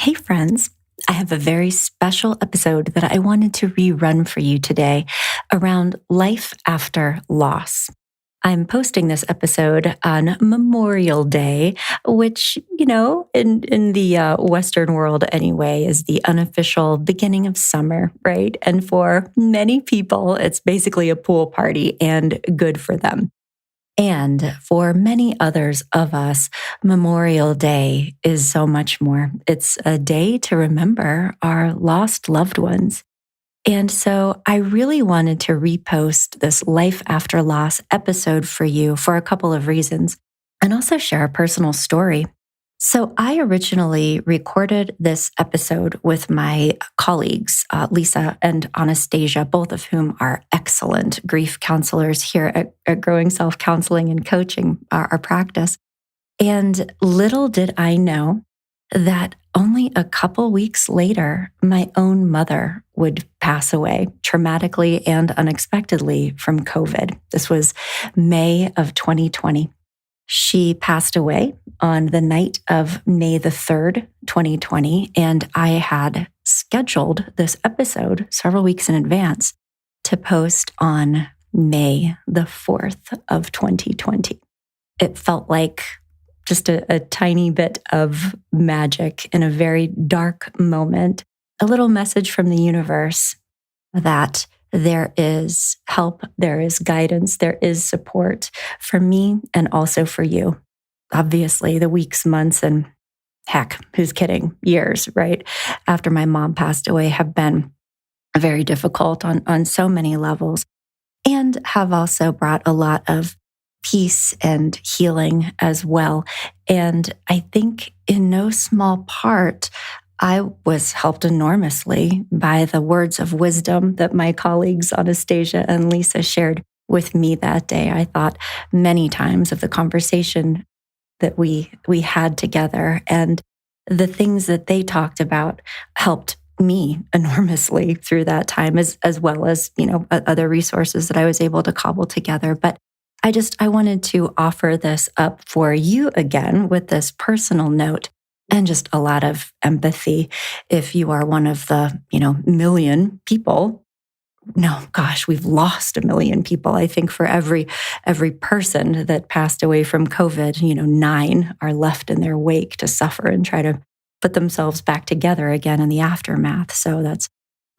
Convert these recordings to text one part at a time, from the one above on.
Hey, friends. I have a very special episode that I wanted to rerun for you today around life after loss. I'm posting this episode on Memorial Day, which, in the Western world anyway, is the unofficial beginning of summer, right? And for many people, it's basically a pool party and good for them. And for many others of us, Memorial Day is so much more. It's a day to remember our lost loved ones. And so I really wanted to repost this Life After Loss episode for you for a couple of reasons, and also share a personal story. So I originally recorded this episode with my colleagues, Lisa and Anastasia, both of whom are excellent grief counselors here at Growing Self Counseling and Coaching, our practice. And little did I know that only a couple weeks later, my own mother would pass away traumatically and unexpectedly from COVID. This was May of 2020. She passed away on the night of May the 3rd, 2020, and I had scheduled this episode several weeks in advance to post on May the 4th of 2020. It felt like just a tiny bit of magic in a very dark moment, a little message from the universe that there is help, there is guidance, there is support for me and also for you. Obviously, the weeks, months, and heck, who's kidding, years, right, after my mom passed away have been very difficult on so many levels, and have also brought a lot of peace and healing as well. And I think in no small part, I was helped enormously by the words of wisdom that my colleagues Anastasia and Lisa shared with me that day. I thought many times of the conversation that we had together, and the things that they talked about helped me enormously through that time, as well as, other resources that I was able to cobble together. But I wanted to offer this up for you again with this personal note and just a lot of empathy. If you are one of the, million people, no, gosh, we've lost 1 million people. I think for every person that passed away from COVID, 9 are left in their wake to suffer and try to put themselves back together again in the aftermath. So that's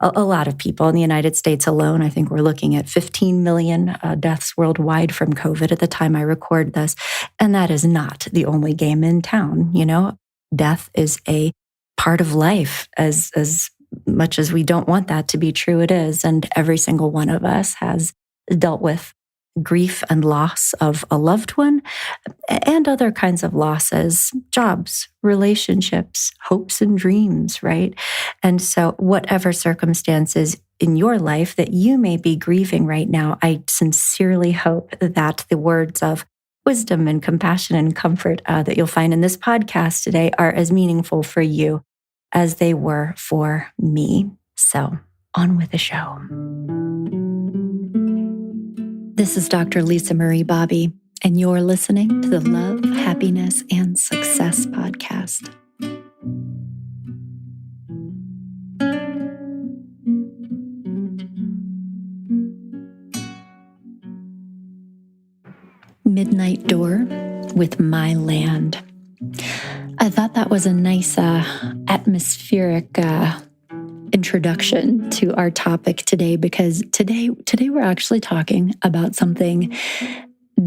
a lot of people. In the United States alone, I think we're looking at 15 million deaths worldwide from COVID at the time I record this. And that is not the only game in town. Death is a part of life. As much as we don't want that to be true, it is. And every single one of us has dealt with grief and loss of a loved one and other kinds of losses, jobs, relationships, hopes and dreams, right? And so whatever circumstances in your life that you may be grieving right now, I sincerely hope that the words of wisdom and compassion and comfort that you'll find in this podcast today are as meaningful for you as they were for me. So on with the show. This is Dr. Lisa Marie Bobby, and you're listening to the Love, Happiness, and Success podcast. Midnight Door with My Land. I thought that was a nice atmospheric introduction to our topic today, because today we're actually talking about something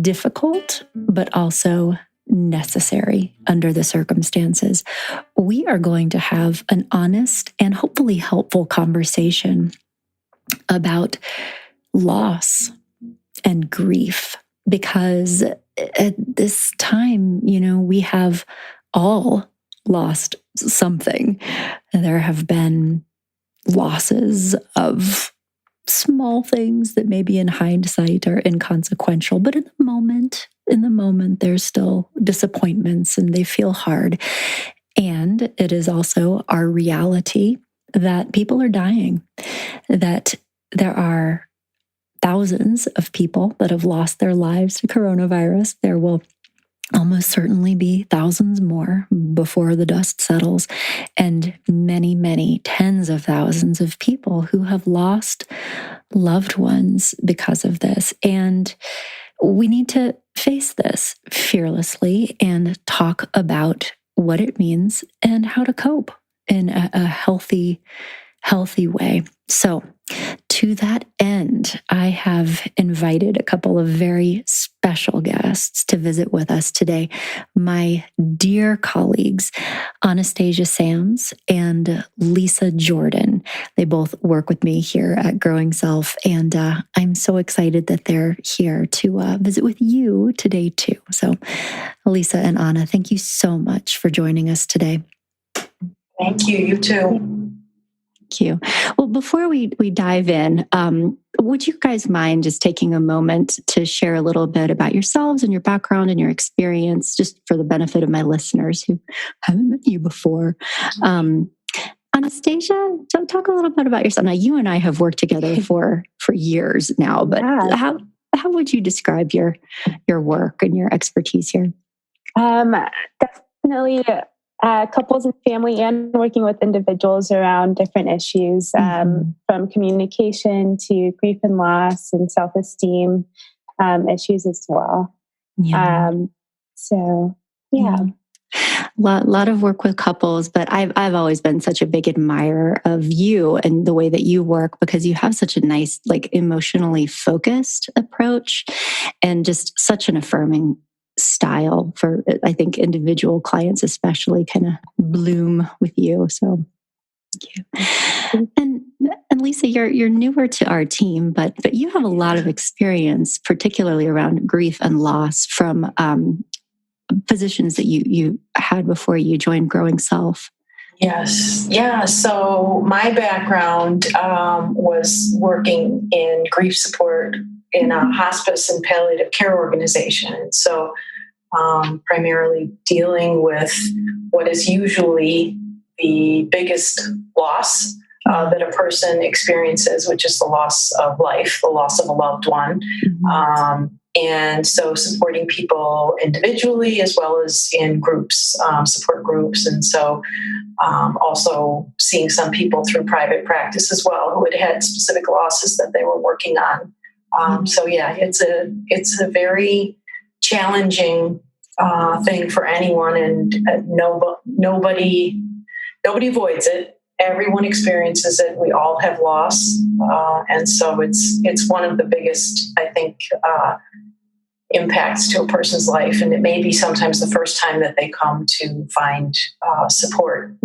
difficult, but also necessary under the circumstances. We are going to have an honest and hopefully helpful conversation about loss and grief, because at this time, we have all lost something. There have been losses of small things that maybe in hindsight are inconsequential, but in the moment, there's still disappointments and they feel hard. And it is also our reality that people are dying, that there are thousands of people that have lost their lives to coronavirus. There will almost certainly be thousands more before the dust settles, and many, many tens of thousands of people who have lost loved ones because of this. And we need to face this fearlessly and talk about what it means and how to cope in a healthy way. So, to that end, I have invited a couple of very special guests to visit with us today. My dear colleagues, Anastasia Sams and Lisa Jordan. They both work with me here at Growing Self, and I'm so excited that they're here to visit with you today, too. So, Lisa and Anna, thank you so much for joining us today. Thank you. You too. Thank you. Well, before we dive in, would you guys mind just taking a moment to share a little bit about yourselves and your background and your experience, just for the benefit of my listeners who haven't met you before? Anastasia, talk a little bit about yourself. Now, you and I have worked together for years now, but how would you describe your work and your expertise here? Definitely couples and family, and working with individuals around different issues, from communication to grief and loss and self-esteem issues as well. Yeah. Yeah. Lot of work with couples, but I've always been such a big admirer of you and the way that you work, because you have such a nice, like, emotionally focused approach and just such an affirming style for, I think, individual clients especially kind of bloom with you. So thank you. And Lisa, you're newer to our team, but you have a lot of experience, particularly around grief and loss, from positions that you had before you joined Growing Self. Yes. Yeah. So my background was working in grief support in a hospice and palliative care organization. So primarily dealing with what is usually the biggest loss that a person experiences, which is the loss of life, the loss of a loved one. And so supporting people individually as well as in groups, support groups. And so also seeing some people through private practice as well who had specific losses that they were working on. So yeah, it's a very challenging thing for anyone, and nobody avoids it. Everyone experiences it. We all have loss, and so it's one of the biggest, I think, impacts to a person's life. And it may be sometimes the first time that they come to find support,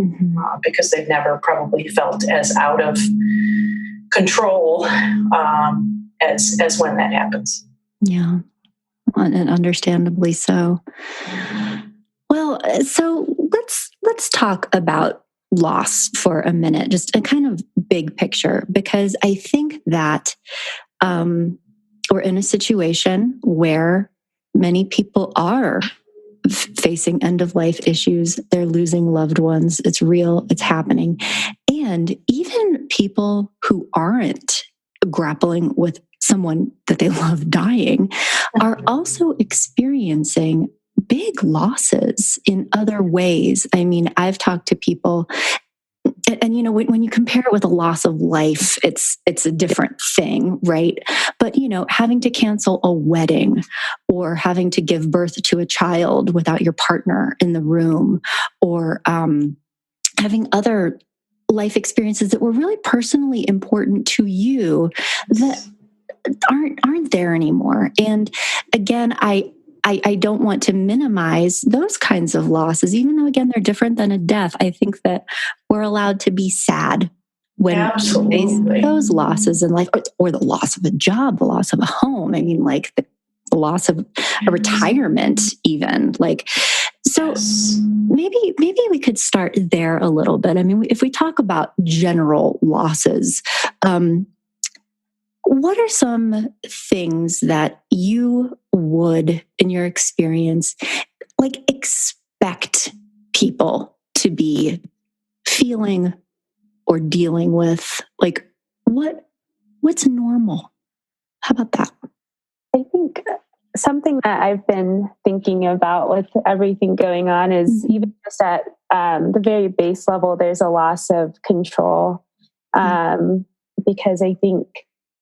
because they've never probably felt as out of control as when that happens. Yeah, and understandably so. Well, so let's talk about loss for a minute, just a kind of big picture, because I think that we're in a situation where many people are facing end-of-life issues. They're losing loved ones. It's real. It's happening. And even people who aren't grappling with someone that they love dying are also experiencing big losses in other ways. I mean, I've talked to people, and you know, when you compare it with a loss of life, it's a different thing, right? But you know, having to cancel a wedding, or having to give birth to a child without your partner in the room, or having other life experiences that were really personally important to you that aren't there anymore. And again, I don't want to minimize those kinds of losses, even though, again, they're different than a death. I think that we're allowed to be sad when we face those losses in life, or the loss of a job, the loss of a home. I mean, like the loss of a retirement, even. Like, so maybe we could start there a little bit. I mean, if we talk about general losses, what are some things that you would, in your experience, like expect people to be feeling or dealing with? Like, what's normal? How about that? I think something that I've been thinking about with everything going on is even just at the very base level, there's a loss of control. Because I think,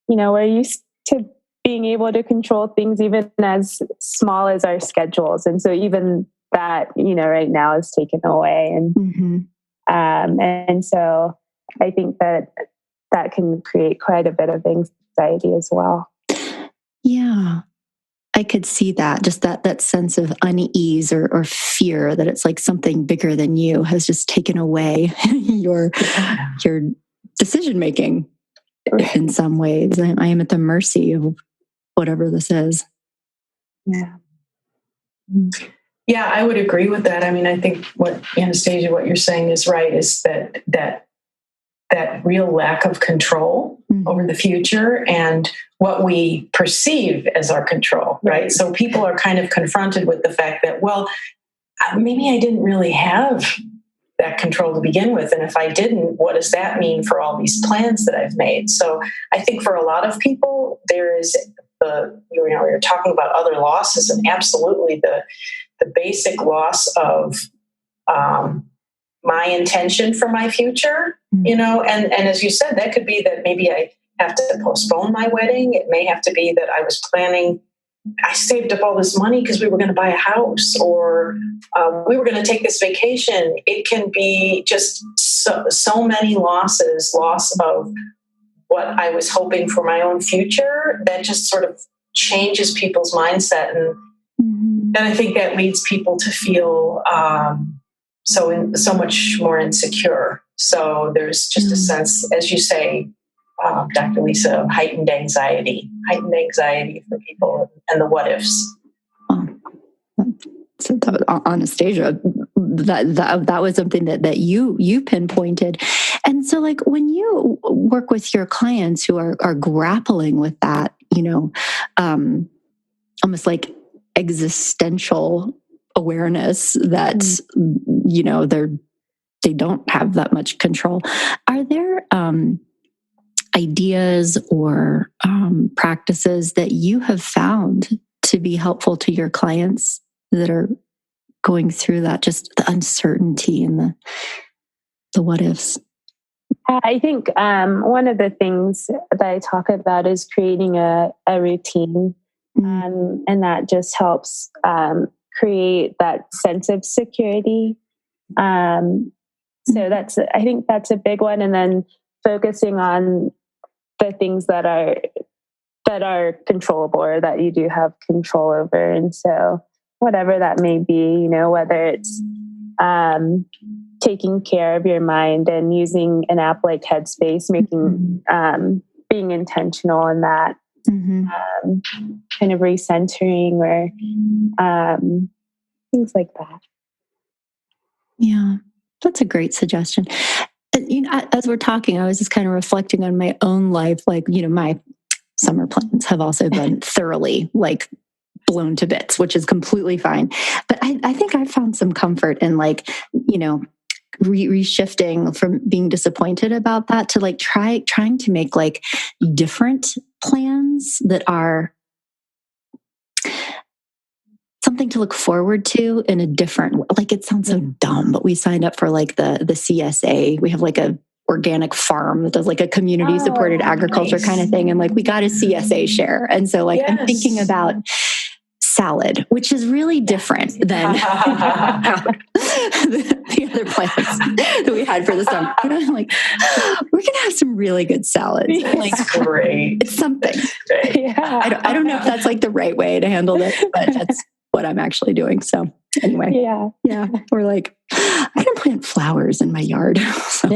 we're used to being able to control things even as small as our schedules. And so even that, right now is taken away. And so I think that can create quite a bit of anxiety as well. Yeah. I could see that, just that sense of unease or fear that it's like something bigger than you has just taken away your decision making in some ways. I am at the mercy of whatever this is. Yeah. Yeah, I would agree with that. I mean, I think what Anastasia, what you're saying is right, is that real lack of control over the future and what we perceive as our control, right? So people are kind of confronted with the fact that, well, maybe I didn't really have that control to begin with. And if I didn't, what does that mean for all these plans that I've made? So I think for a lot of people, there is you're talking about other losses, and absolutely the basic loss of my intention for my future, and as you said, that could be that maybe I have to postpone my wedding. It may have to be that I was planning, I saved up all this money because we were going to buy a house, or we were going to take this vacation. It can be just so many losses, loss of what I was hoping for my own future, that just sort of changes people's mindset. And I think that leads people to feel so much more insecure. So there's just a sense, as you say, Dr. Lisa, of heightened anxiety for people and the what ifs. So that was, Anastasia, that was something that you pinpointed. And so, like, when you work with your clients who are grappling with that, almost like existential awareness that they don't have that much control, are there ideas or practices that you have found to be helpful to your clients that are going through that, just the uncertainty and the what ifs? I think one of the things that I talk about is creating a routine, and that just helps create that sense of security. So I think that's a big one, and then focusing on the things that are controllable, or that you do have control over. And so whatever that may be, whether it's taking care of your mind and using an app like Headspace, making being intentional in that, kind of recentering, or things like that. Yeah, that's a great suggestion. As we're talking, I was just kind of reflecting on my own life. Like, my summer plans have also been thoroughly blown to bits, which is completely fine. But I think I've found some comfort in reshifting from being disappointed about that to trying to make different plans that are something to look forward to in a different, it sounds so dumb, but we signed up for the CSA. We have a organic farm that does a community supported agriculture kind of thing. And we got a CSA share. And so yes. I'm thinking about salad, which is really different than the other plans that we had for the summer. And I'm we're going to have some really good salads. Great. It's something. Yeah. I don't know if that's the right way to handle it, but that's what I'm actually doing. So anyway, yeah, we're I'm going to plant flowers in my yard. So.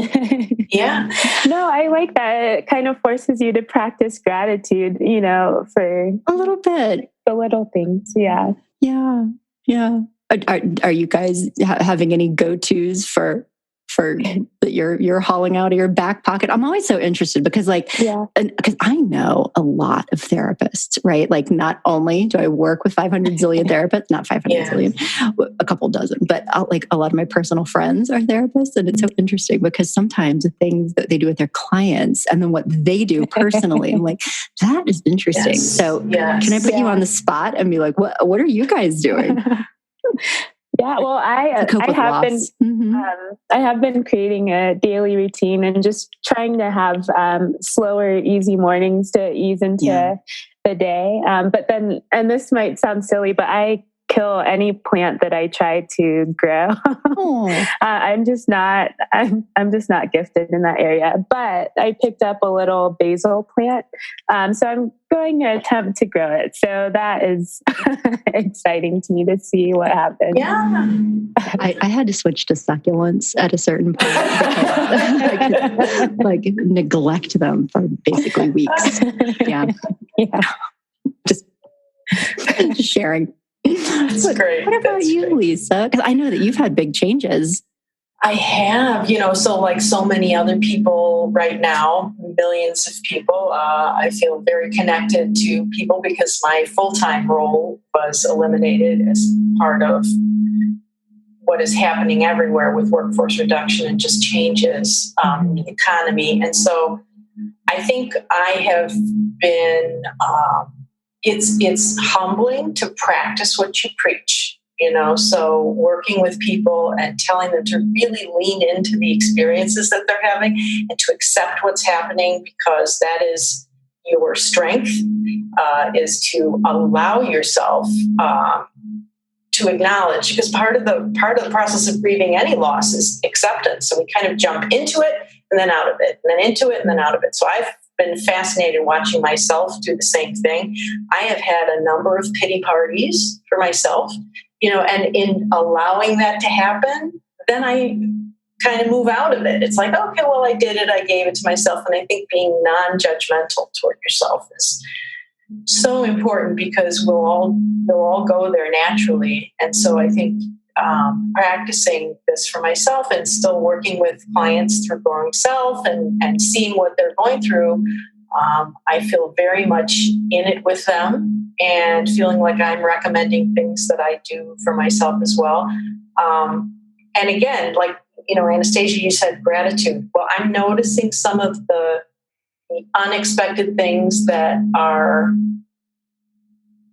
Yeah. No, I like that. It kind of forces you to practice gratitude, for a little bit, the little things. Yeah. Yeah. Yeah. Are you guys having any go-tos for for that you're hauling out of your back pocket. I'm always so interested because because I know a lot of therapists, right? Like not only do I work with 500 zillion therapists, not 500 zillion, a couple dozen, but like a lot of my personal friends are therapists. And it's so interesting because sometimes the things that they do with their clients and then what they do personally, I'm like, that is interesting. So can I put you on the spot and be like, what are you guys doing? Yeah, well, I have been creating a daily routine and just trying to have slower, easy mornings to ease into the day. But then, and this might sound silly, but I kill any plant that I try to grow. I'm just not gifted in that area. But I picked up a little basil plant, so I'm going to attempt to grow it. So that is exciting to me to see what happens. Yeah, I had to switch to succulents at a certain point because I could like neglect them for basically weeks. Yeah. Just sharing. That's great. What about you, Lisa? Because I know that you've had big changes. I have, so like so many other people right now, millions of people, I feel very connected to people because my full-time role was eliminated as part of what is happening everywhere with workforce reduction and just changes in the economy. And so I think I have been... It's humbling to practice what you preach, so working with people and telling them to really lean into the experiences that they're having and to accept what's happening because that is your strength, is to allow yourself to acknowledge, because part of the process of grieving any loss is acceptance. So we kind of jump into it and then out of it, and then into it and then out of it. So I've been fascinated watching myself do the same thing. I have had a number of pity parties for myself, and in allowing that to happen, then I kind of move out of it. It's like, okay, well, I did it. I gave it to myself. And I think being non-judgmental toward yourself is so important because we'll all go there naturally. And so I think practicing this for myself and still working with clients through Growing Self and seeing what they're going through, I feel very much in it with them and feeling like I'm recommending things that I do for myself as well. And again, like, Anastasia, you said gratitude. Well, I'm noticing some of the unexpected things that are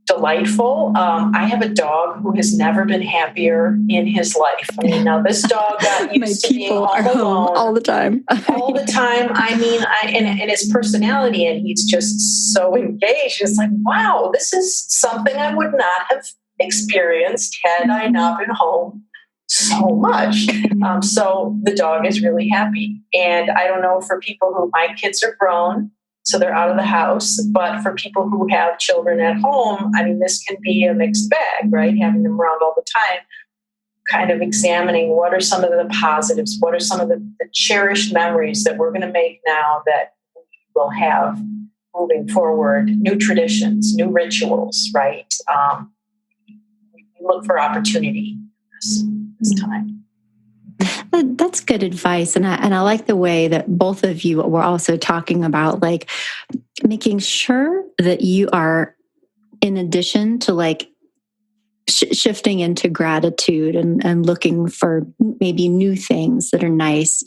delightful. I have a dog who has never been happier in his life. I mean, now this dog got used to being home alone all the time. all the time. I mean, and his personality, and he's just so engaged. It's like, wow, this is something I would not have experienced had I not been home so much. So the dog is really happy. And I don't know, for people who, my kids are grown, so they're out of the house. But for people who have children at home, I mean, this can be a mixed bag, right? Having them around all the time, kind of examining what are some of the positives, what are some of the cherished memories that we're going to make now that we'll have moving forward, new traditions, new rituals, right? Look for opportunity this time. That's good advice. And I like the way that both of you were also talking about, like, making sure that you are, in addition to like shifting into gratitude and looking for maybe new things that are nice,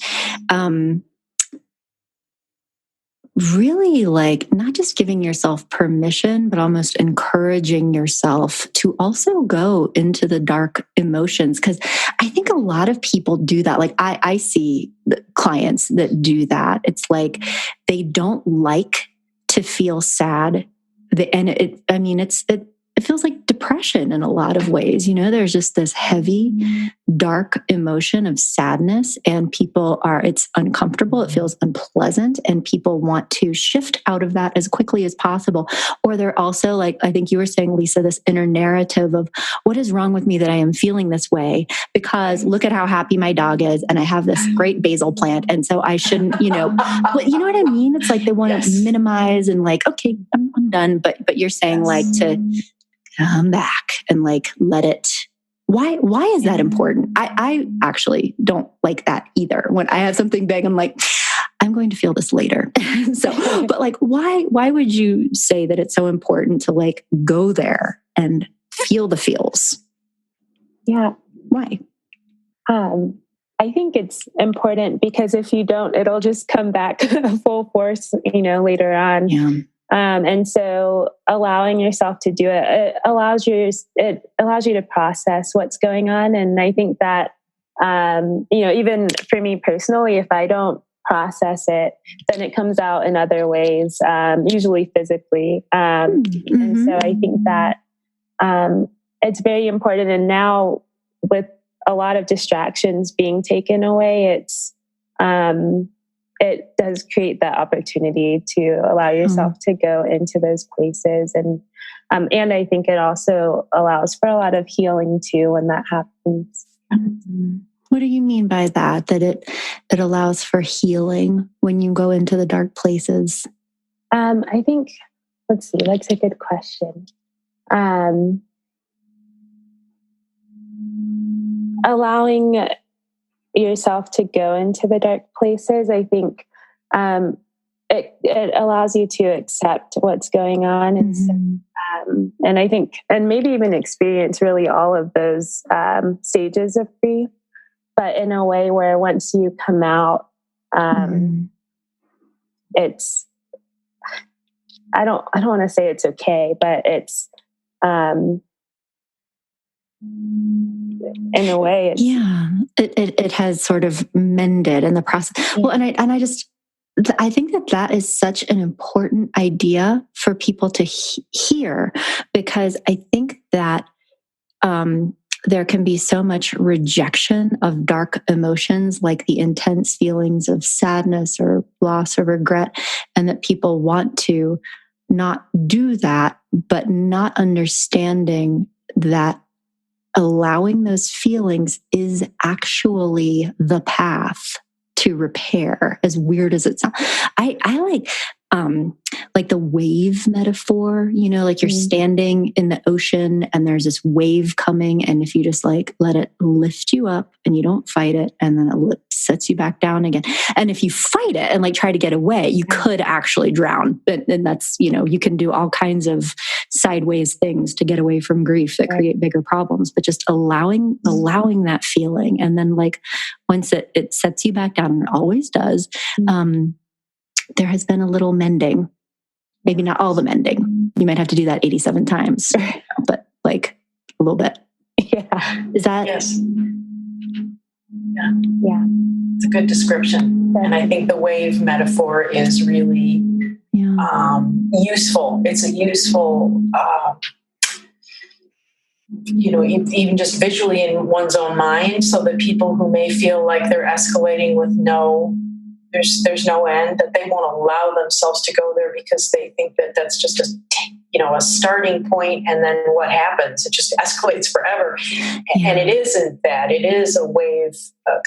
really like not just giving yourself permission, but almost encouraging yourself to also go into the dark emotions. Because I think a lot of people do that. Like I see clients that do that. It's like they don't like to feel sad. And it feels like depression in a lot of ways. There's just this heavy, dark emotion of sadness, and it's uncomfortable. It feels unpleasant, and people want to shift out of that as quickly as possible. Or they're also like, I think you were saying, Lisa, this inner narrative of what is wrong with me that I am feeling this way, because look at how happy my dog is, and I have this great basil plant, and so I shouldn't, you know what I mean? It's like they want to minimize and like, okay, I'm done. But you're saying like to come back and like let it why is that important? I actually don't like that either. When I have something big, I'm like, I'm going to feel this later. So, but like, why would you say that it's so important to like go there and feel the feels? Yeah. Why? I think it's important because if you don't, it'll just come back full force, later on. Yeah. And so allowing yourself to do it allows you to process what's going on. And I think that, even for me personally, if I don't process it, then it comes out in other ways, usually physically. And so I think that it's very important. And now with a lot of distractions being taken away, it does create that opportunity to allow yourself to go into those places. And I think it also allows for a lot of healing too when that happens. What do you mean by that? That it allows for healing when you go into the dark places? I think, let's see, that's a good question. Allowing yourself to go into the dark places, I think it allows you to accept what's going on. And I think, and maybe even experience really all of those stages of grief, but in a way where once you come out, it's, I don't want to say it's okay, but it's, in a way, it has sort of mended in the process. Yeah. Well, and I think that is such an important idea for people to hear, because I think that there can be so much rejection of dark emotions, like the intense feelings of sadness or loss or regret, and that people want to not do that, but not understanding that allowing those feelings is actually the path to repair, as weird as it sounds. I like the wave metaphor, like you're standing in the ocean and there's this wave coming, and if you just like let it lift you up and you don't fight it, and then it sets you back down again. And if you fight it and like try to get away, you could actually drown. And that's, you can do all kinds of sideways things to get away from grief that create bigger problems. But just allowing that feeling, and then like once it sets you back down, and it always does, there has been a little mending. Maybe not all the mending. You might have to do that 87 times, but like a little bit. Yeah. Is that? Yes. Yeah. Yeah. It's a good description. And I think the wave metaphor is really useful. It's a useful, even just visually in one's own mind, so that people who may feel like they're escalating with there's no end, that they won't allow themselves to go there, because they think that that's just a starting point, and then what happens? It just escalates forever. And it isn't that. It is a wave,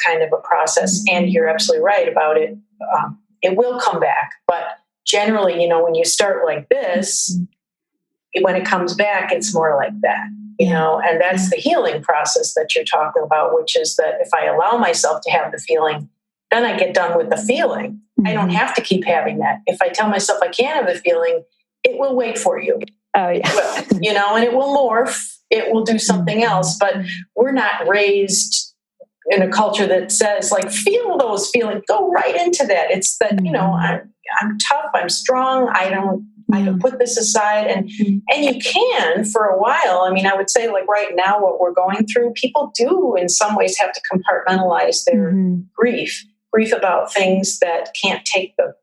kind of a process. And you're absolutely right about it. It will come back. But generally, when you start like this, when it comes back, it's more like that. And that's the healing process that you're talking about, which is that if I allow myself to have the feeling, then I get done with the feeling. I don't have to keep having that. If I tell myself I can't have the feeling, it will wait for you. Oh, yeah. It will, and it will morph. It will do something else. But we're not raised in a culture that says, like, feel those feelings. Go right into that. It's that, I'm tough. I'm strong. I can put this aside. And you can for a while. I mean, I would say, like, right now, what we're going through, people do in some ways have to compartmentalize their grief about things that can't take the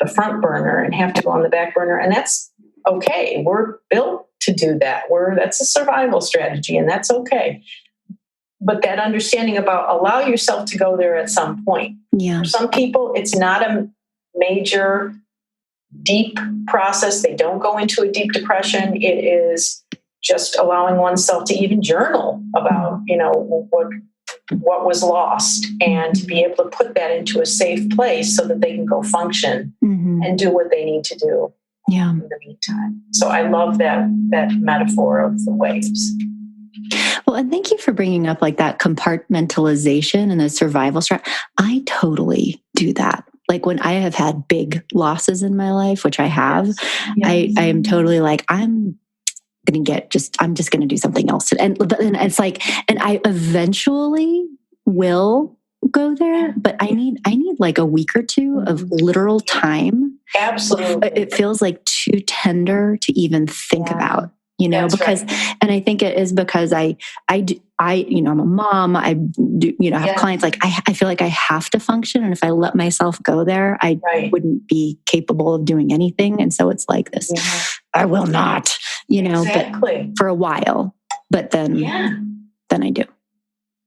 front burner and have to go on the back burner. And that's okay. We're built to do that. That's a survival strategy, and that's okay. But that understanding about allow yourself to go there at some point. Yeah. For some people, it's not a major, deep process. They don't go into a deep depression. It is just allowing oneself to even journal about, what was lost, and to be able to put that into a safe place so that they can go function and do what they need to do in the meantime. So I love that metaphor of the waves. Well, and thank you for bringing up like that compartmentalization and the survival strat. I totally do that. Like when I have had big losses in my life, which I have, I am totally like, I'm just going to do something else. And it's like, and I eventually will go there, but I need like a week or two of literal time. Absolutely. It feels like too tender to even think about, That's because, right. and I think it is because I'm a mom, I do, have clients, like I feel like I have to function. And if I let myself go there, I wouldn't be capable of doing anything. And so it's like this, I will not, exactly. but for a while, but then I do.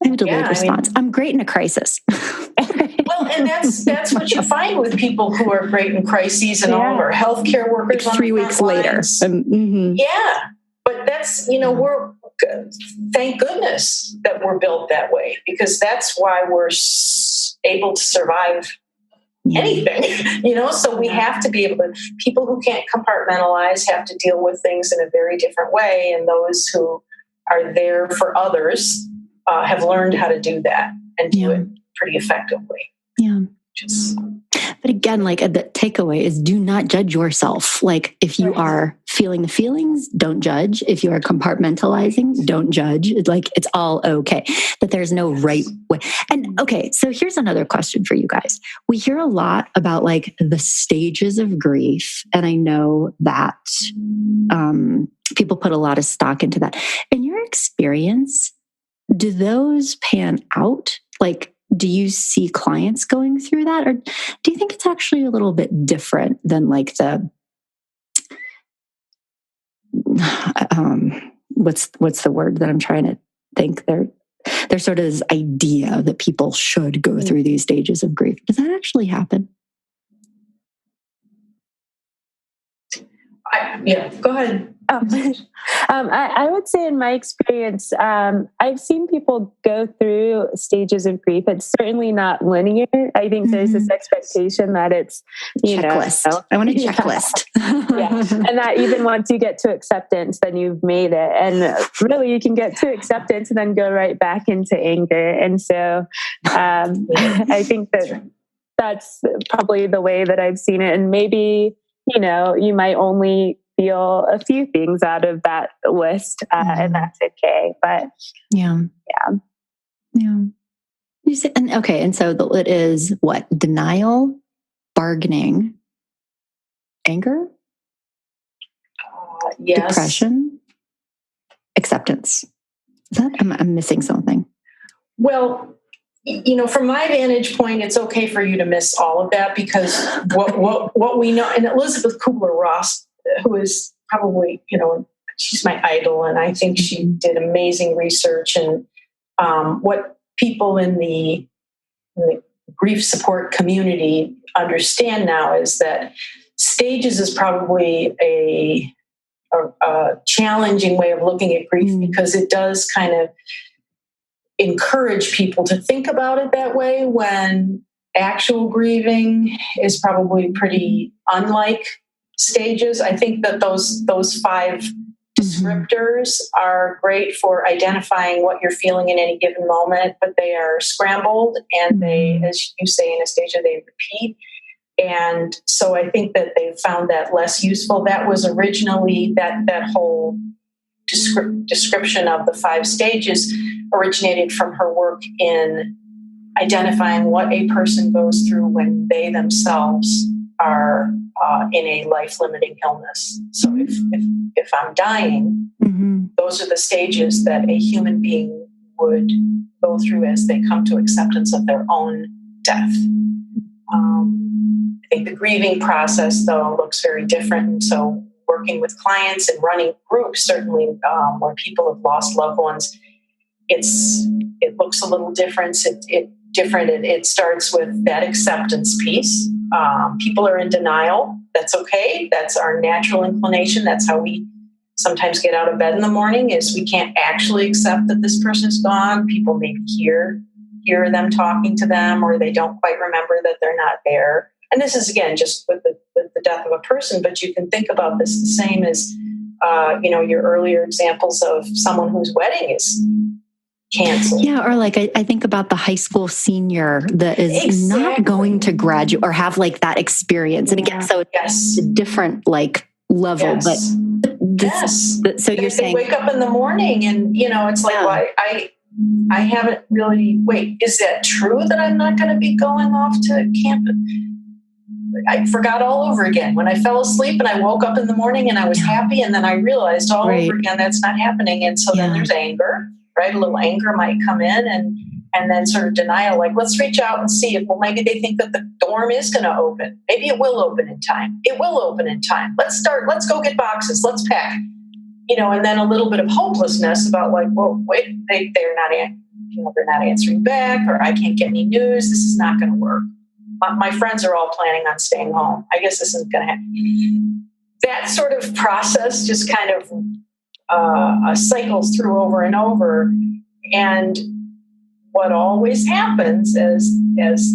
I have a delayed response. I'm great in a crisis. Well, and that's what you find with people who are great in crises and all of our healthcare workers. Like 3 weeks later. Yeah. But that's, we're, thank goodness that we're built that way, because that's why we're able to survive anything, so we have to be able to, people who can't compartmentalize have to deal with things in a very different way. And those who are there for others have learned how to do that and do it pretty effectively. Yeah. But again, like the takeaway is do not judge yourself. Like if you are feeling the feelings, don't judge. If you are compartmentalizing, don't judge. It's like, it's all okay. That there's no right way. And okay, so here's another question for you guys. We hear a lot about like the stages of grief. And I know that people put a lot of stock into that. In your experience, do those pan out? Like, do you see clients going through that? Or do you think it's actually a little bit different than like the, what's the word that I'm trying to think? There's sort of this idea that people should go through these stages of grief. Does that actually happen? Go ahead. I would say in my experience, I've seen people go through stages of grief. It's certainly not linear. I think there's this expectation that it's, checklist. I want a checklist. And that even once you get to acceptance, then you've made it. And really you can get to acceptance and then go right back into anger. And so I think that's probably the way that I've seen it. And maybe, you might only feel a few things out of that list, and that's okay. But yeah. You say, and so it is what? Denial, bargaining, anger, depression, acceptance. Is that I'm missing something? Well, from my vantage point, it's okay for you to miss all of that, because what we know, and Elizabeth Kubler-Ross, who is probably, she's my idol, and I think she did amazing research. And what people in the grief support community understand now is that stages is probably a challenging way of looking at grief, because it does kind of encourage people to think about it that way, when actual grieving is probably pretty unlike stages. I think that those 5 descriptors are great for identifying what you're feeling in any given moment, but they are scrambled, and they, as you say, in a stage they repeat. And so I think that they found that less useful. That was originally that whole description of the 5 stages originated from her work in identifying what a person goes through when they themselves are in a life-limiting illness. So if I'm dying, those are the stages that a human being would go through as they come to acceptance of their own death. I think the grieving process, though, looks very different. And so working with clients and running groups, certainly where people have lost loved ones, it looks a little different. It starts with that acceptance piece. People are in denial. That's okay. That's our natural inclination. That's how we sometimes get out of bed in the morning, is we can't actually accept that this person's gone. People maybe hear them talking to them, or they don't quite remember that they're not there. And this is, again, just with the death of a person, but you can think about this the same as your earlier examples of someone whose wedding is canceled. Yeah, or like I think about the high school senior that is not going to graduate or have like that experience. And again, so it's a different like level, but so you're saying they wake up in the morning and it's like, well, I haven't really, wait, is that true that I'm not going to be going off to campus? I forgot all over again when I fell asleep and I woke up in the morning and I was happy. And then I realized all over again, that's not happening. And so then there's anger, right? A little anger might come in and then sort of denial, like, let's reach out and see if, well, maybe they think that the dorm is going to open. Maybe it will open in time. It will open in time. Let's go get boxes. Let's pack, and then a little bit of hopelessness about like, well, wait, they're not answering back, or I can't get any news. This is not going to work. My friends are all planning on staying home. I guess this isn't going to happen. That sort of process just kind of cycles through over and over. And what always happens as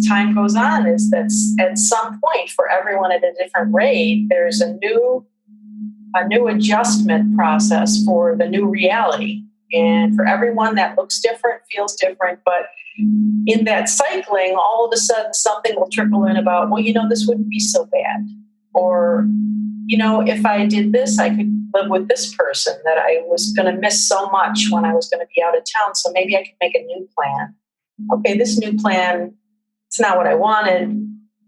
time goes on is that at some point, for everyone at a different rate, there's a new adjustment process for the new reality. And for everyone, that looks different, feels different, but in that cycling, all of a sudden something will trickle in about, well, this wouldn't be so bad. Or, if I did this, I could live with this person that I was going to miss so much when I was going to be out of town. So maybe I could make a new plan. Okay, this new plan, it's not what I wanted.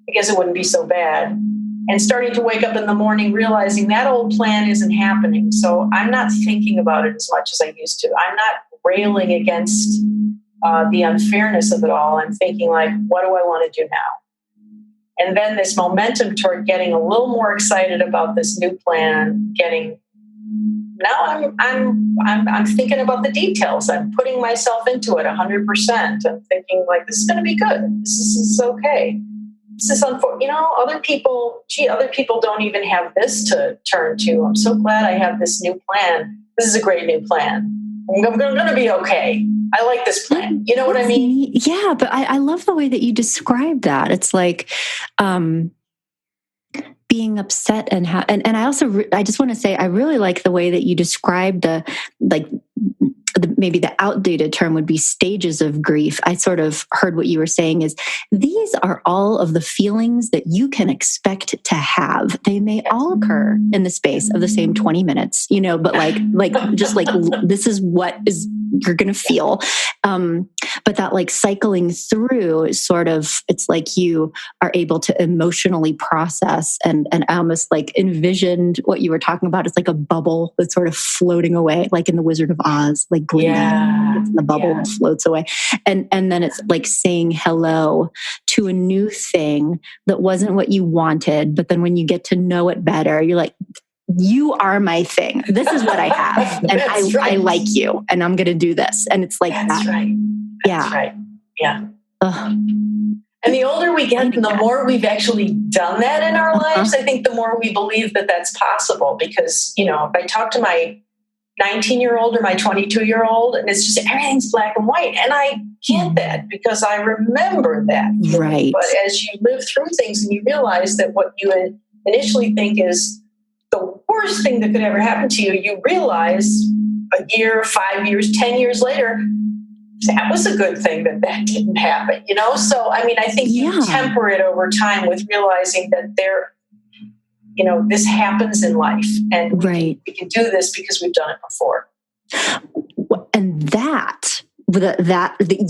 I guess it wouldn't be so bad. And starting to wake up in the morning, realizing that old plan isn't happening. So I'm not thinking about it as much as I used to. I'm not railing against the unfairness of it all. I'm thinking like, what do I want to do now? And then this momentum toward getting a little more excited about this new plan, now I'm thinking about the details. I'm putting myself into it 100%. I'm thinking like, this is going to be good. This is okay. This is unfortunate. Other people don't even have this to turn to. I'm so glad I have this new plan. This is a great new plan. I'm going to be okay. I like this plan. You know what I mean? Yeah, but I love the way that you describe that. It's like being upset and I just want to say I really like the way that you described maybe the outdated term would be stages of grief. I sort of heard what you were saying is these are all of the feelings that you can expect to have. They may all occur in the space of the same 20 minutes, but this is what you're going to feel. But that like cycling through is sort of, it's like you are able to emotionally process and I almost like envisioned what you were talking about. It's like a bubble that's sort of floating away, like in the Wizard of Oz, like the bubble floats away. And then it's like saying hello to a new thing that wasn't what you wanted. But then when you get to know it better, you're like, you are my thing. This is what I have. And I like you. And I'm going to do this. And it's like, that's right. That's right. Yeah. Ugh. And the older we get, and the more we've actually done that in our lives, I think the more we believe that that's possible. Because, if I talk to my 19-year-old or my 22-year-old, and it's just everything's black and white. And I get that because I remember that. Right. But as you live through things and you realize that what you initially think is the worst thing that could ever happen to you, you realize a year, 5 years, 10 years later, that was a good thing that didn't happen, So, I think you temper it over time with realizing that this happens in life and we can do this because we've done it before. And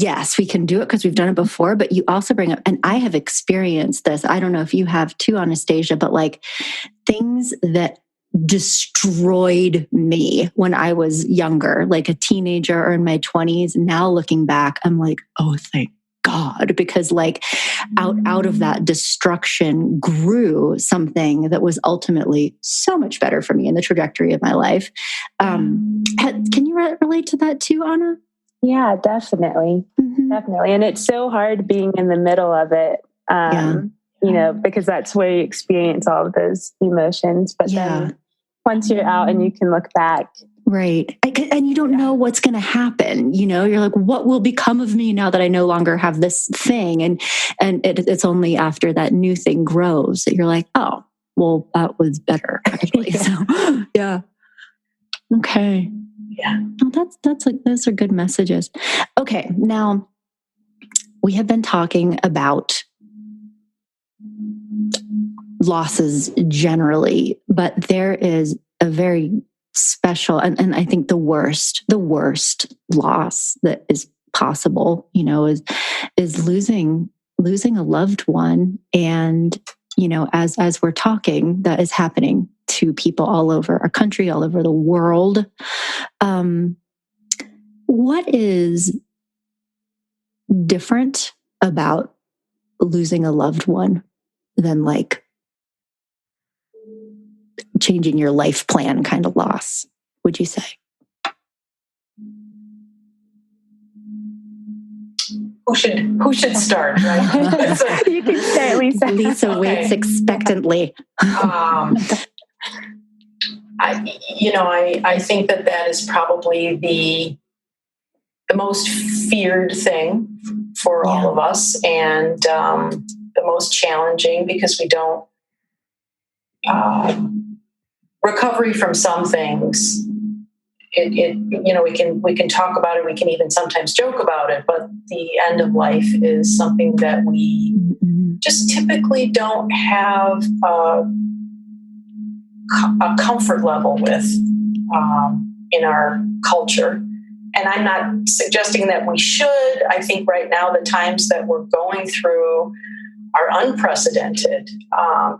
yes, we can do it because we've done it before, but you also bring up, and I have experienced this. I don't know if you have too, Anastasia, but like things that destroyed me when I was younger, like a teenager or in my 20s. Now looking back, I'm like, oh, thank God, because like out of that destruction grew something that was ultimately so much better for me in the trajectory of my life. Can you relate to that too, Anna? Yeah, definitely. Mm-hmm. Definitely. And it's so hard being in the middle of it, because that's where you experience all of those emotions. But then once you're out and you can look back. Right. And you don't know what's going to happen. You're like, what will become of me now that I no longer have this thing? And it's only after that new thing grows that you're like, oh, well, that was better. Actually. So, yeah. Okay. Yeah. Well, those are good messages. Okay. Now we have been talking about losses generally, but there is a very special, and I think the worst loss that is possible, is losing a loved one. And, as we're talking, that is happening to people all over our country, all over the world. What is different about losing a loved one than like changing your life plan kind of loss, would you say? Who should start, right? So, you can start, Lisa. Lisa waits expectantly. I think that is probably the most feared thing for all of us, and the most challenging, because we don't recovery from some things. We can talk about it. We can even sometimes joke about it, but the end of life is something that we just typically don't have a comfort level with in our culture. And I'm not suggesting that we should. I think right now the times that we're going through are unprecedented.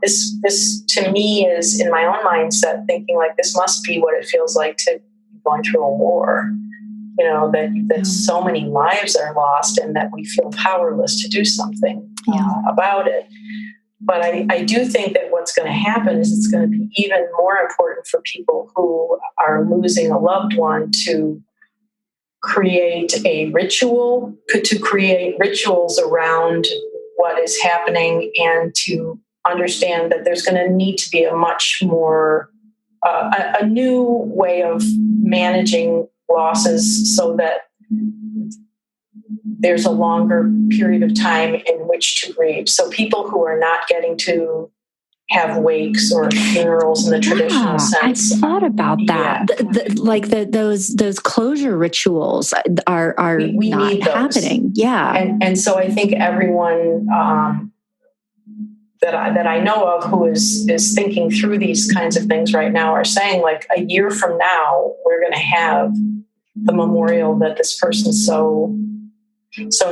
This to me is, in my own mindset, thinking like this must be what it feels like to be going through a war. That so many lives are lost, and that we feel powerless to do something about it. But I do think that what's going to happen is it's going to be even more important for people who are losing a loved one to create a ritual, to create rituals around what is happening, and to understand that there's going to need to be a much more, a new way of managing losses, so that there's a longer period of time in which to grieve. So people who are not getting to have wakes or funerals in the traditional sense. I thought about that. Yeah. Those closure rituals are we not need those. Happening. Yeah. And so I think everyone that I know of who is thinking through these kinds of things right now are saying, like, a year from now, we're going to have the memorial that this person so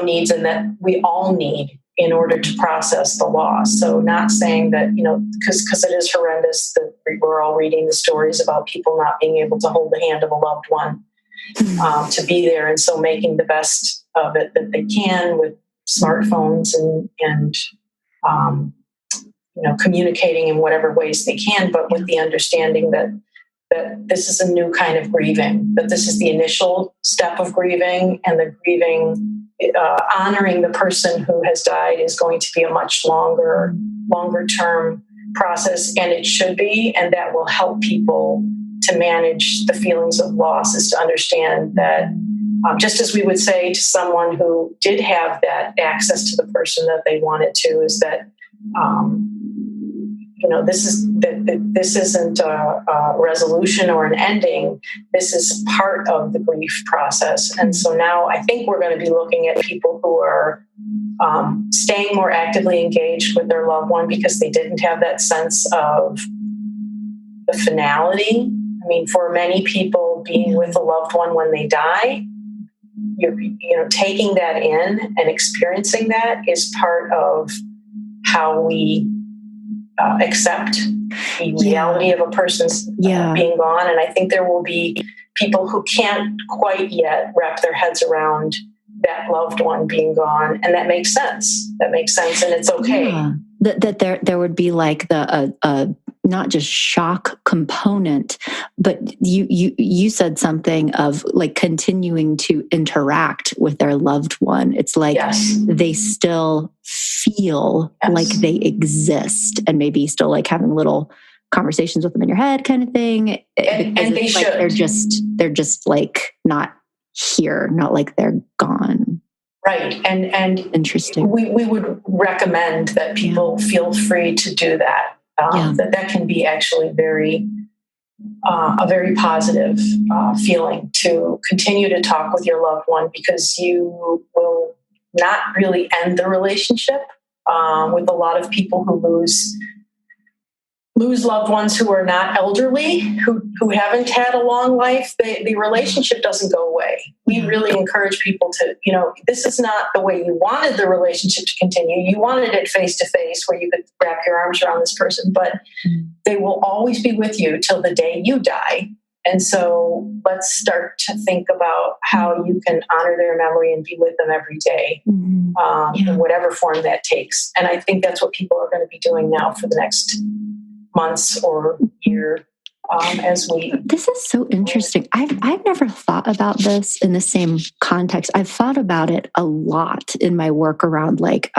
needs, and that we all need in order to process the loss. So not saying that, because it is horrendous that we're all reading the stories about people not being able to hold the hand of a loved one, to be there. And so making the best of it that they can with smartphones and communicating in whatever ways they can, but with the understanding that this is a new kind of grieving, that this is the initial step of grieving, and the grieving, honoring the person who has died, is going to be a much longer term process, and it should be, and that will help people to manage the feelings of loss, is to understand that just as we would say to someone who did have that access to the person that they wanted to, is that this isn't a resolution or an ending. This is part of the grief process. And so now I think we're going to be looking at people who are staying more actively engaged with their loved one because they didn't have that sense of the finality. I mean, for many people, being with a loved one when they die, taking that in and experiencing that is part of how we accept the reality of a person's being gone. And I think there will be people who can't quite yet wrap their heads around that loved one being gone. And that makes sense. And it's okay. Yeah. That there would be like the not just shock component, but you said something of like continuing to interact with their loved one. It's like they still feel like they exist, and maybe still like having little conversations with them in your head, kind of thing. And they should. They're just like not here, not like they're gone. Right. And interesting. We would recommend that people feel free to do that. That can be actually very a very positive feeling to continue to talk with your loved one, because you will not really end the relationship. With a lot of people who lose loved ones who are not elderly, who haven't had a long life, the relationship doesn't go away. We really encourage people to, this is not the way you wanted the relationship to continue. You wanted it face to face where you could wrap your arms around this person, but they will always be with you till the day you die. And so let's start to think about how you can honor their memory and be with them every day, in whatever form that takes. And I think that's what people are going to be doing now for the next months or year, as we. This is so interesting. I've never thought about this in the same context. I've thought about it a lot in my work around like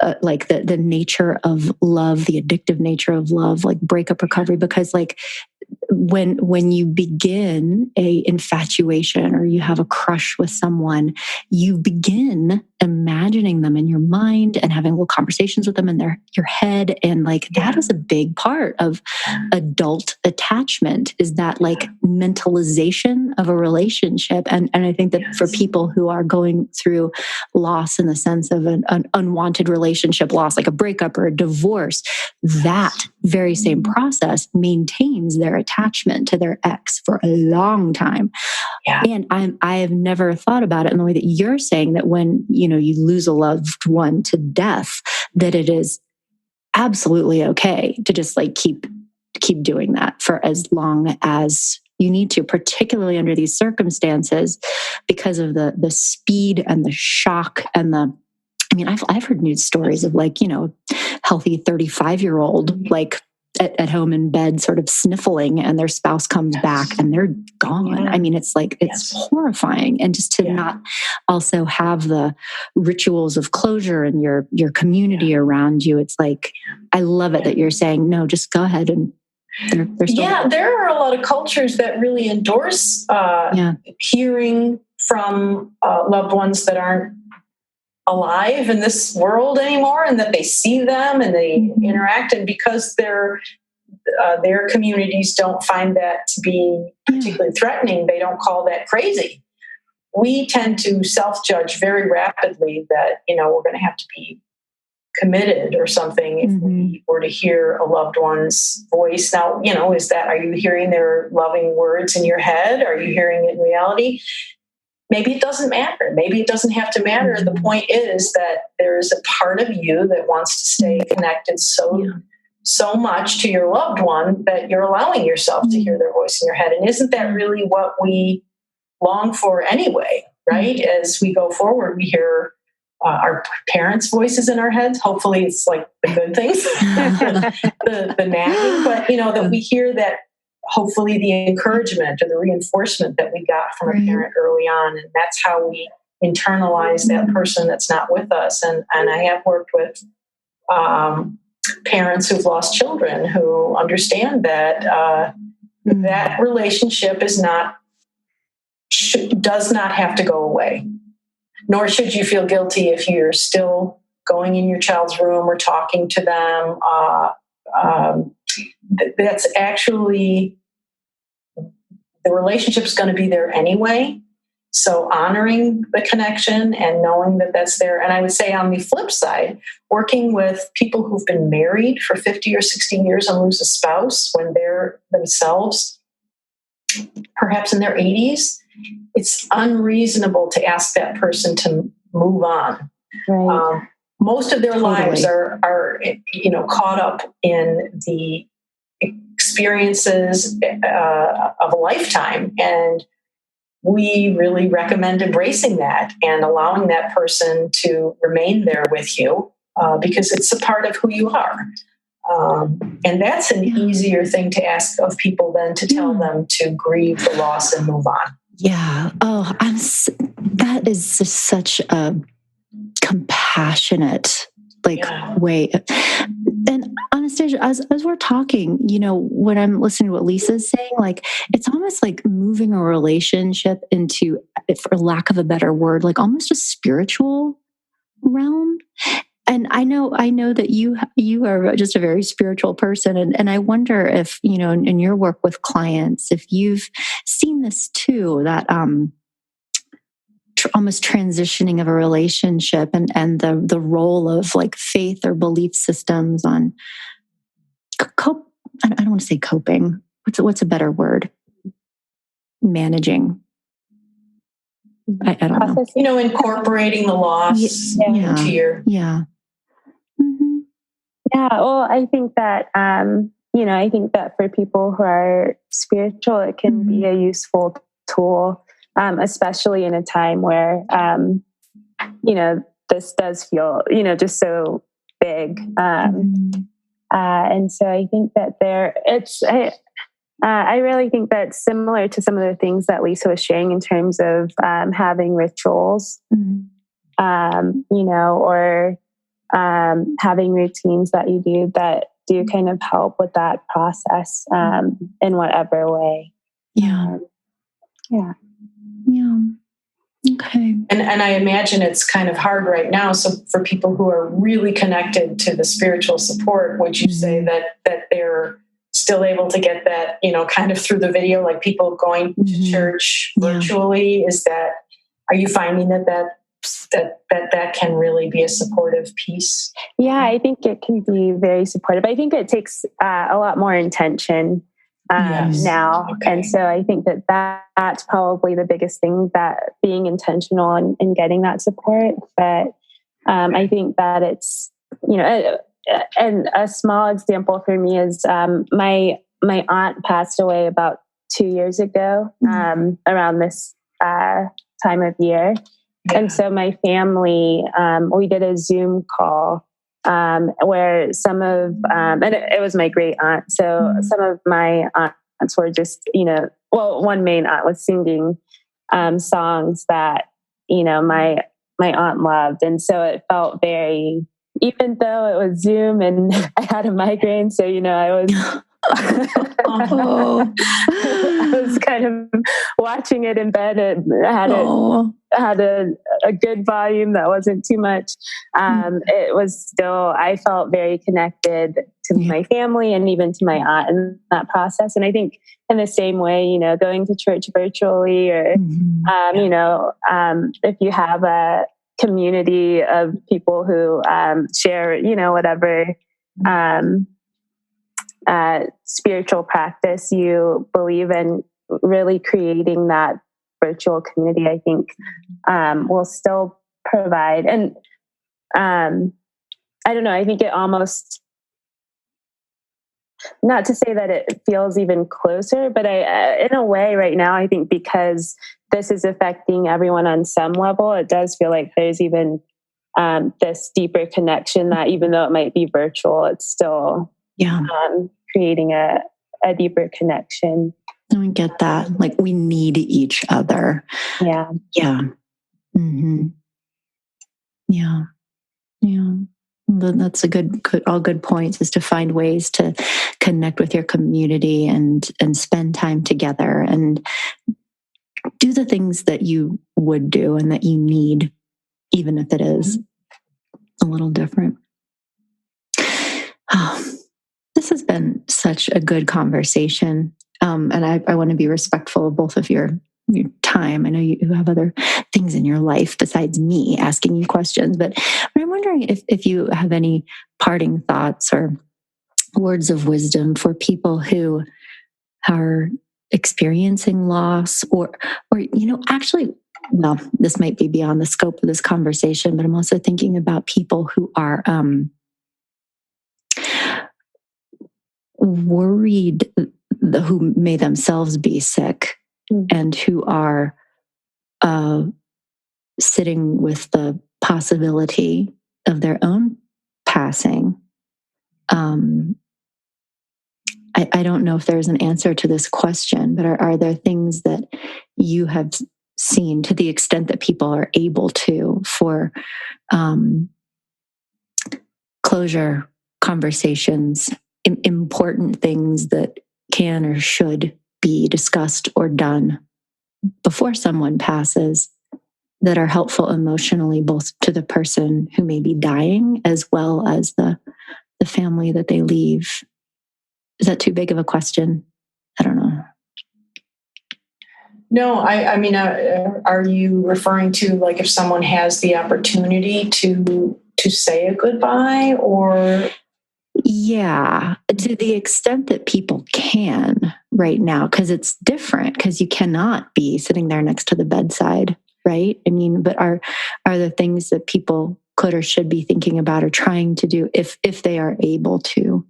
the nature of love, the addictive nature of love, like breakup recovery, because like when you begin a infatuation or you have a crush with someone, you begin imagining them in your mind and having little conversations with them in your head. And like that is a big part of adult attachment, is that like mentalization of a relationship. And I think that for people who are going through loss in the sense of an unwanted relationship loss, like a breakup or a divorce, that very same process maintains their attachment to their ex for a long time. And I have never thought about it in the way that you're saying, that when, you lose a loved one to death, that it is absolutely okay to just like keep doing that for as long as you need to, particularly under these circumstances, because of the speed and the shock and I've heard news stories of like, healthy 35-year-old, like at home in bed, sort of sniffling, and their spouse comes back and they're gone. It's horrifying. And just to not also have the rituals of closure and your community around you. It's like, I love it that you're saying, no, just go ahead and they're there are a lot of cultures that really endorse hearing from loved ones that aren't alive in this world anymore, and that they see them and they interact, and because their communities don't find that to be particularly threatening, they don't call that crazy. We tend to self-judge very rapidly that we're going to have to be committed or something if we were to hear a loved one's voice. Now, are you hearing their loving words in your head? Are you hearing it in reality? Maybe it doesn't matter. Maybe it doesn't have to matter. The point is that there's a part of you that wants to stay connected so much to your loved one that you're allowing yourself to hear their voice in your head. And isn't that really what we long for anyway, right? As we go forward, we hear our parents' voices in our heads. Hopefully it's like the good things, the nagging, but that we hear that, hopefully the encouragement or the reinforcement that we got from a parent early on. And that's how we internalize that person that's not with us. And I have worked with parents who've lost children who understand that that relationship does not have to go away. Nor should you feel guilty if you're still going in your child's room or talking to them. That's actually, the relationship's going to be there anyway. So honoring the connection and knowing that that's there. And I would say on the flip side, working with people who've been married for 50 or 60 years and lose a spouse when they're themselves, perhaps in their 80s, it's unreasonable to ask that person to move on. Right. Most of their lives are caught up in the experiences of a lifetime, and we really recommend embracing that and allowing that person to remain there with you because it's a part of who you are. And that's an easier thing to ask of people than to tell them to grieve the loss and move on. Yeah. Oh, that is just such a compassionate way. And Anastasia, as we're talking, when I'm listening to what Lisa's saying, like it's almost like moving a relationship into, for lack of a better word, like almost a spiritual realm. And I know that you are just a very spiritual person, and I wonder if, in your work with clients, if you've seen this too, that almost transitioning of a relationship, and the role of like faith or belief systems on cope. I don't want to say coping. What's a better word? Managing. I don't know. Incorporating the loss into your Mm-hmm. Yeah, well, I think that for people who are spiritual, it can be a useful tool, especially in a time where this does feel just so big, and so I think that I really think that's similar to some of the things that Lisa was sharing in terms of having rituals, or having routines that you do that do kind of help with that process in whatever way. Yeah. Okay. And I imagine it's kind of hard right now. So for people who are really connected to the spiritual support, would you say that they're still able to get that, kind of through the video, like people going to church virtually? Are you finding that can really be a supportive piece? Yeah, I think it can be very supportive. I think it takes a lot more intention now. Okay. And so I think that's probably the biggest thing, that being intentional in getting that support. But I think that it's, and a small example for me is my aunt passed away about 2 years ago around this time of year. Yeah. And so my family, we did a Zoom call where some of, and it was my great aunt. So some of my aunts were just, one main aunt was singing songs that, my aunt loved. And so it felt very, even though it was Zoom and I had a migraine, so, I was... I was kind of watching it in bed. It had a good volume that wasn't too much. It was still, I felt very connected to my family and even to my aunt in that process. And I think in the same way, going to church virtually, or if you have a community of people who share, whatever spiritual practice you believe in, really creating that virtual community, I think, will still provide. And I don't know, I think it almost, not to say that it feels even closer, but in a way right now, I think because this is affecting everyone on some level, it does feel like there's even this deeper connection that even though it might be virtual, it's still creating a deeper connection. I get that. Like, we need each other. Yeah. Yeah. Mm-hmm. Yeah. Yeah. That's all good points, is to find ways to connect with your community and spend time together and do the things that you would do and that you need, even if it is a little different. This has been such a good conversation. And I want to be respectful of both of your time. I know you have other things in your life besides me asking you questions, but I'm wondering if you have any parting thoughts or words of wisdom for people who are experiencing loss, or actually, well, this might be beyond the scope of this conversation, but I'm also thinking about people who are worried, who may themselves be sick, and who are sitting with the possibility of their own passing. I don't know if there's an answer to this question, but are there things that you have seen, to the extent that people are able to, for closure conversations, important things that can or should be discussed or done before someone passes, that are helpful emotionally, both to the person who may be dying as well as the family that they leave. Is that too big of a question? I don't know. No, I mean, are you referring to like if someone has the opportunity to say a goodbye, or? Yeah, to the extent that people can right now, because it's different, because you cannot be sitting there next to the bedside, right? I mean, but are there things that people could or should be thinking about or trying to do if they are able to?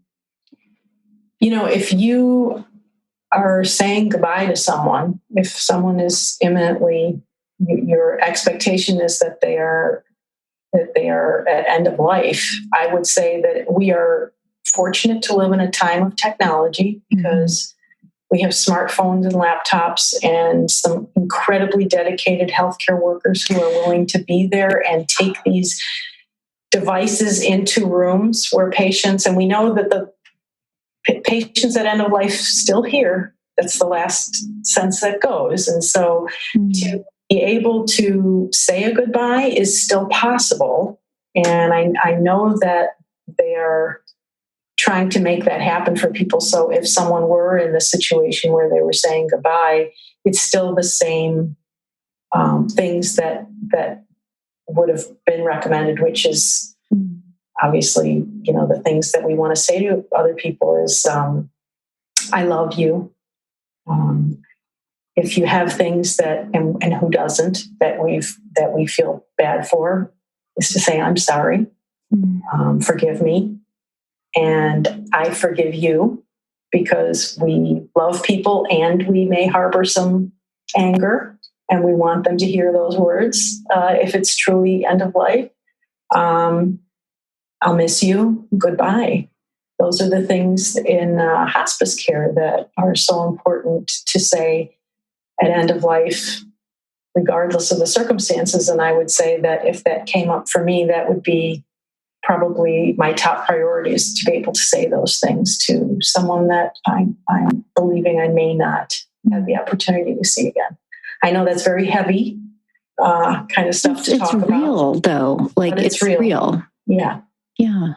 You know, if you are saying goodbye to someone, if someone is imminently, your expectation is that they are at end of life, I would say that we are fortunate to live in a time of technology, because we have smartphones and laptops and some incredibly dedicated healthcare workers who are willing to be there and take these devices into rooms where patients, and we know that the patients at end of life still here. That's the last sense that goes. And so to be able to say a goodbye is still possible. And I know that they are trying to make that happen for people. So if someone were in the situation where they were saying goodbye, it's still the same things that would have been recommended, which is obviously, you know, the things that we want to say to other people is, I love you. If you have things that, and who doesn't, that we feel bad for, is to say, I'm sorry, forgive me. And I forgive you, because we love people and we may harbor some anger and we want them to hear those words. If it's truly end of life, I'll miss you. Goodbye. Those are the things in hospice care that are so important to say at end of life, regardless of the circumstances. And I would say that if that came up for me, that would be probably my top priority, is to be able to say those things to someone that I'm believing I may not have the opportunity to see again. I know that's very heavy kind of stuff to talk about. It's real, though. Like, it's real. Yeah. Yeah.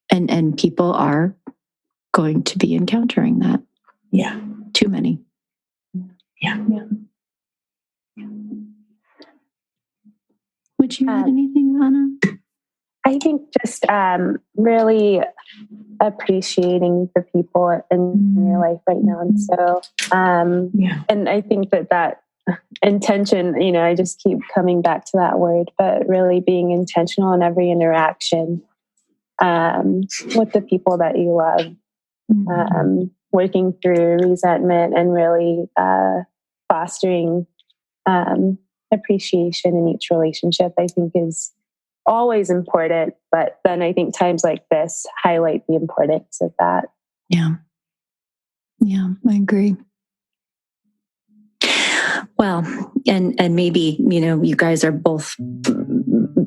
And people are going to be encountering that. Yeah. Too many. Yeah. Would you add anything, Anna? I think just really appreciating the people in your life right now. And so, and I think that intention, you know, I just keep coming back to that word, but really being intentional in every interaction with the people that you love, working through resentment and really fostering appreciation in each relationship, I think is always important. But then I think times like this highlight the importance of that. Yeah. Yeah, I agree. Well, and maybe, you know, you guys are both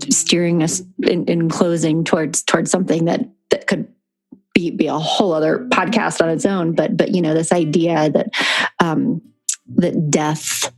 steering us in closing towards something that could be a whole other podcast on its own. But you know, this idea that that death,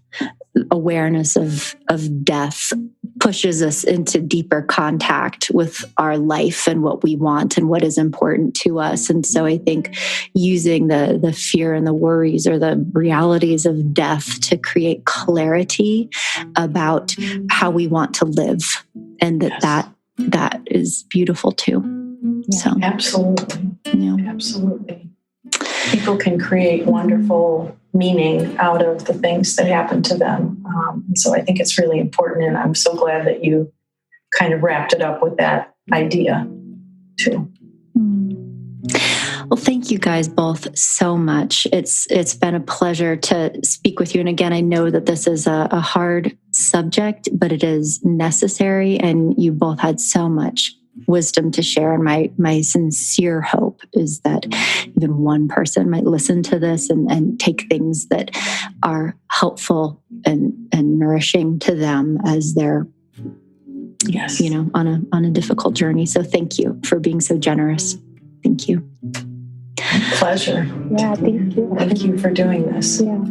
awareness of death, pushes us into deeper contact with our life and what we want and what is important to us. And so I think using the fear and the worries or the realities of death to create clarity about how we want to live, and that is beautiful too. Yeah, so absolutely. Yeah. Absolutely. People can create wonderful meaning out of the things that happen to them. And so I think it's really important. And I'm so glad that you kind of wrapped it up with that idea too. Well, thank you guys both so much. It's been a pleasure to speak with you. And again, I know that this is a hard subject, but it is necessary. And you both had so much wisdom to share. And my sincere hope is that even one person might listen to this and take things that are helpful and nourishing to them as they're, you know, on a difficult journey. So thank you for being so generous. Thank you. Pleasure. Yeah, thank you. Thank you for doing this. Yeah.